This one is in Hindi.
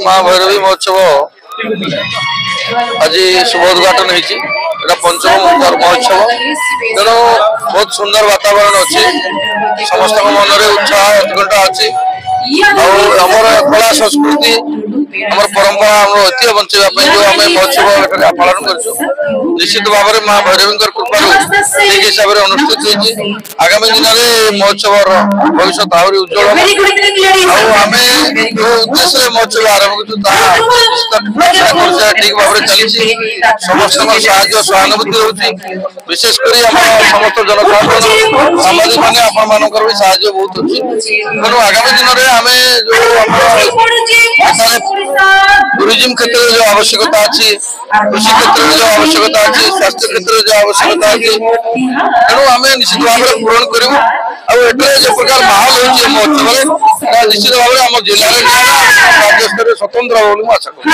माँ भैरवी महोत्सव आज शुभ उद्घाटन होती पंचम महोत्सव तेणु बहुत सुंदर वातावरण अच्छी समस्त मन में उत्साह उत्कंठा अच्छी आमर कला संस्कृति आम परंपरा आम ऐतिह्य बचाई जो आम महोत्सव पालन कर निश्चित भाव में माँ भैरवी कृपा ठीक हिसाब से अनुष्ठित होती आगामी दिन में महोत्सव भविष्य आहरी उज्जवल आम जो उद्देश्य महोत्सव आरंभ कर ठीक भाव में चली समस्त सहानुभूति होती विशेषकर समस्त जनसाधारण सामाजिक मैंने आपण भी साहय बहुत अच्छी तेणु आगामी दिन में आम जो टूरिज्म क्षेत्र में जो आवश्यकता अच्छी कृषि क्षेत्र में जो आवश्यकता अच्छी स्वास्थ्य क्षेत्र में जो आवश्यकता अच्छी तेणु आम निश्चित भाव में पूरण करूँ जो प्रकार माहौल होती महोत्सव निश्चित भाव में आम जिले में राज्य स्तर स्वतंत्र आशा करूँ।